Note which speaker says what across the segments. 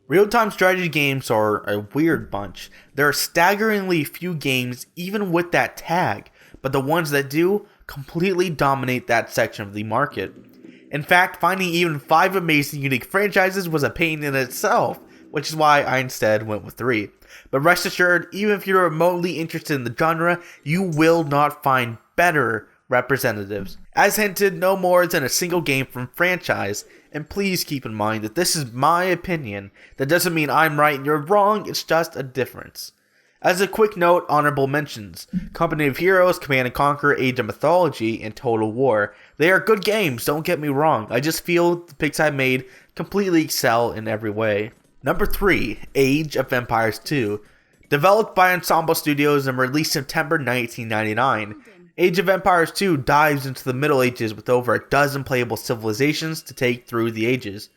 Speaker 1: Real-time strategy games are a weird bunch. There are staggeringly few games even with that tag, but the ones that do completely dominate that section of the market. In fact, finding even 5 amazing unique franchises was a pain in itself, which is why I instead went with 3. But rest assured, even if you're remotely interested in the genre, you will not find better representatives. As hinted, no more than a single game from franchise, and please keep in mind that this is my opinion. That doesn't mean I'm right and you're wrong, it's just a difference. As a quick note, honorable mentions: Company of Heroes, Command & Conquer, Age of Mythology, and Total War. They are good games, don't get me wrong. I just feel the picks I made completely excel in every way. Number 3, Age of Empires II. Developed by Ensemble Studios and released September 1999. Age of Empires II dives into the Middle Ages with over a dozen playable civilizations to take through the ages.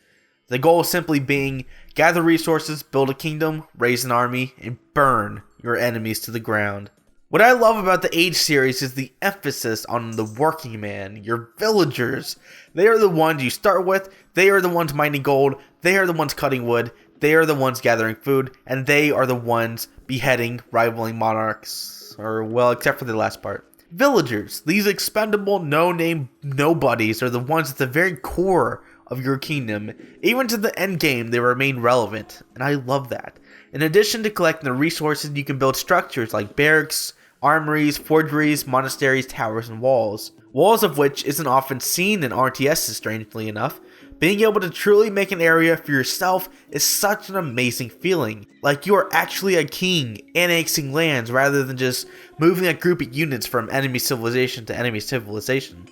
Speaker 1: The goal simply being, gather resources, build a kingdom, raise an army, and burn your enemies to the ground. What I love about the Age series is the emphasis on the working man, your villagers. They are the ones you start with, they are the ones mining gold, they are the ones cutting wood, they are the ones gathering food, and they are the ones beheading rivaling monarchs. Or, well, except for the last part. Villagers, these expendable no-name nobodies, are the ones at the very core of your kingdom. Even to the end game, they remain relevant, and I love that. In addition to collecting the resources, you can build structures like barracks, armories, forgeries, monasteries, towers, and walls. Walls of which isn't often seen in RTSs, strangely enough. Being able to truly make an area for yourself is such an amazing feeling. Like you are actually a king, annexing lands rather than just moving a group of units from enemy civilization to enemy civilization.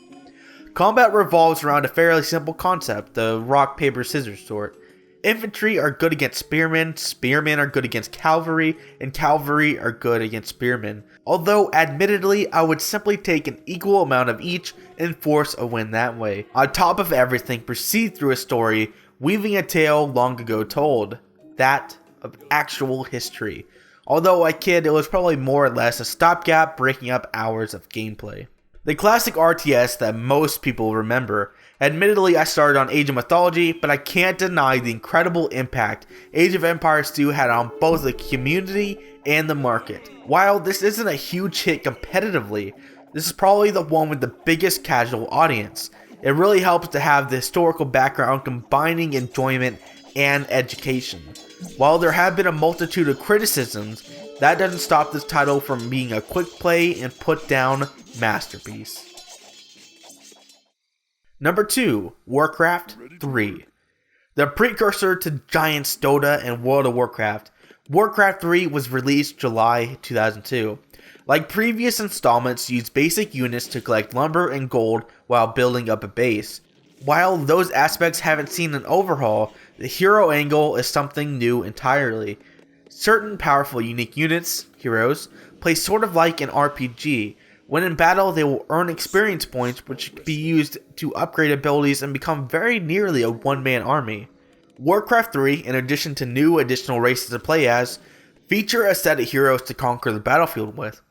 Speaker 1: Combat revolves around a fairly simple concept, the rock, paper, scissors sort. Infantry are good against spearmen, spearmen are good against cavalry, and cavalry are good against spearmen. Although, admittedly, I would simply take an equal amount of each and force a win that way. On top of everything, proceed through a story, weaving a tale long ago told. That of actual history. Although I kid, it was probably more or less a stopgap breaking up hours of gameplay. The classic RTS that most people remember. Admittedly, I started on Age of Mythology, but I can't deny the incredible impact Age of Empires II had on both the community and the market. While this isn't a huge hit competitively, this is probably the one with the biggest casual audience. It really helps to have the historical background combining enjoyment and education. While there have been a multitude of criticisms, that doesn't stop this title from being a quick play and put down masterpiece. Number 2, Warcraft III. The precursor to Giants Dota and World of Warcraft, Warcraft III was released July 2002. Like previous installments, used basic units to collect lumber and gold while building up a base. While those aspects haven't seen an overhaul, the hero angle is something new entirely. Certain powerful unique units, heroes, play sort of like an RPG. When in battle, they will earn experience points which can be used to upgrade abilities and become very nearly a one-man army. Warcraft 3, in addition to new additional races to play as, feature a set of heroes to conquer the battlefield with.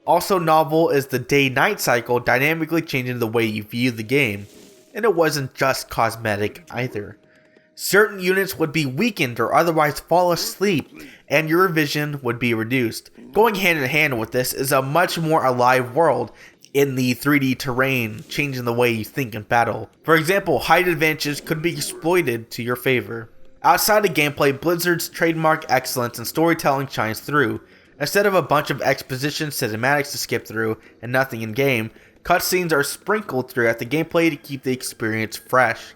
Speaker 1: Also novel is the day-night cycle dynamically changing the way you view the game, and it wasn't just cosmetic either. Certain units would be weakened or otherwise fall asleep, and your vision would be reduced. Going hand in hand with this is a much more alive world in the 3D terrain, changing the way you think in battle. For example, height advantages could be exploited to your favor. Outside of gameplay, Blizzard's trademark excellence in storytelling shines through. Instead of a bunch of exposition cinematics to skip through and nothing in game, cutscenes are sprinkled throughout the gameplay to keep the experience fresh.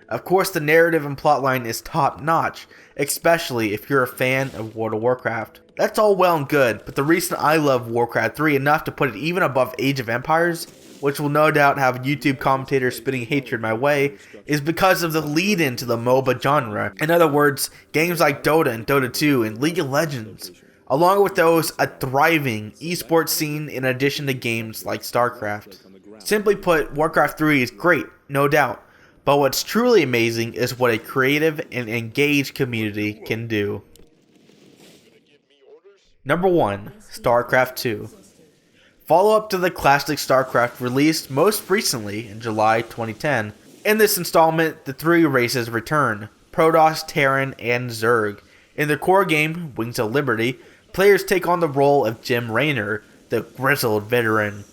Speaker 1: Of course, the narrative and plotline is top notch, especially if you're a fan of World of Warcraft. That's all well and good, but the reason I love Warcraft 3 enough to put it even above Age of Empires, which will no doubt have YouTube commentators spitting hatred my way, is because of the lead-in to the MOBA genre. In other words, games like Dota and Dota 2 and League of Legends. Along with those, a thriving esports scene in addition to games like Starcraft. Simply put, Warcraft 3 is great, no doubt. But what's truly amazing is what a creative and engaged community can do. Number 1, Starcraft II. Follow-up to the classic Starcraft released most recently in July 2010. In this installment, the 3 races return. Protoss, Terran, and Zerg. In the core game, Wings of Liberty, players take on the role of Jim Raynor, the grizzled veteran.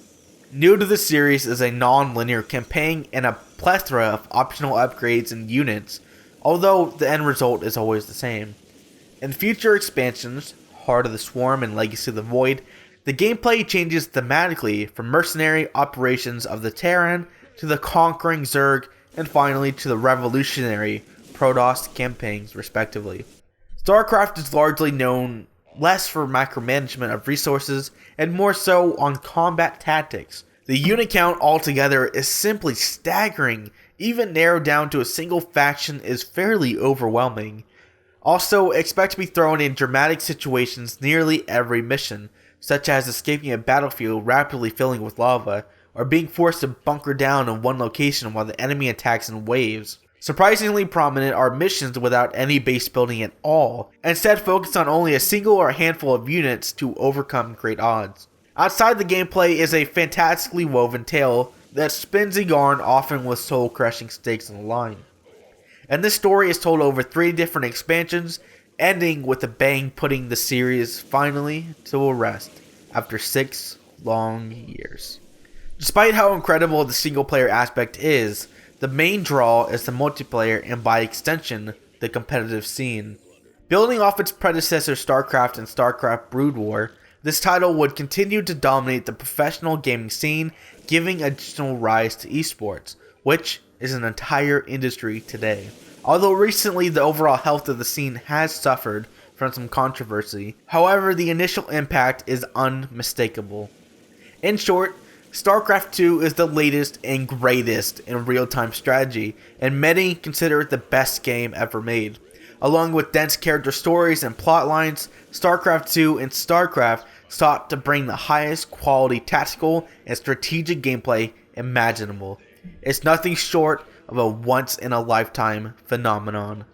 Speaker 1: New to the series is a non-linear campaign and a plethora of optional upgrades and units, although the end result is always the same. In future expansions, Heart of the Swarm and Legacy of the Void, the gameplay changes thematically from mercenary operations of the Terran to the conquering Zerg and finally to the revolutionary Protoss campaigns respectively. Starcraft is largely known less for micromanagement of resources and more so on combat tactics. The unit count altogether is simply staggering. Even narrowed down to a single faction is fairly overwhelming. Also, expect to be thrown in dramatic situations nearly every mission, such as escaping a battlefield rapidly filling with lava, or being forced to bunker down in one location while the enemy attacks in waves. Surprisingly prominent are missions without any base building at all, instead focused on only a single or a handful of units to overcome great odds. Outside the gameplay is a fantastically woven tale that spins a yarn often with soul-crushing stakes on the line. And this story is told over 3 different expansions, ending with a bang, putting the series finally to a rest after 6 long years. Despite how incredible the single-player aspect is, the main draw is the multiplayer and by extension, the competitive scene. Building off its predecessor StarCraft and StarCraft Brood War, this title would continue to dominate the professional gaming scene, giving additional rise to esports, which is an entire industry today. Although recently the overall health of the scene has suffered from some controversy, however the initial impact is unmistakable. In short, StarCraft II is the latest and greatest in real-time strategy, and many consider it the best game ever made. Along with dense character stories and plot lines, StarCraft II and StarCraft sought to bring the highest quality tactical and strategic gameplay imaginable. It's nothing short of a once-in-a-lifetime phenomenon.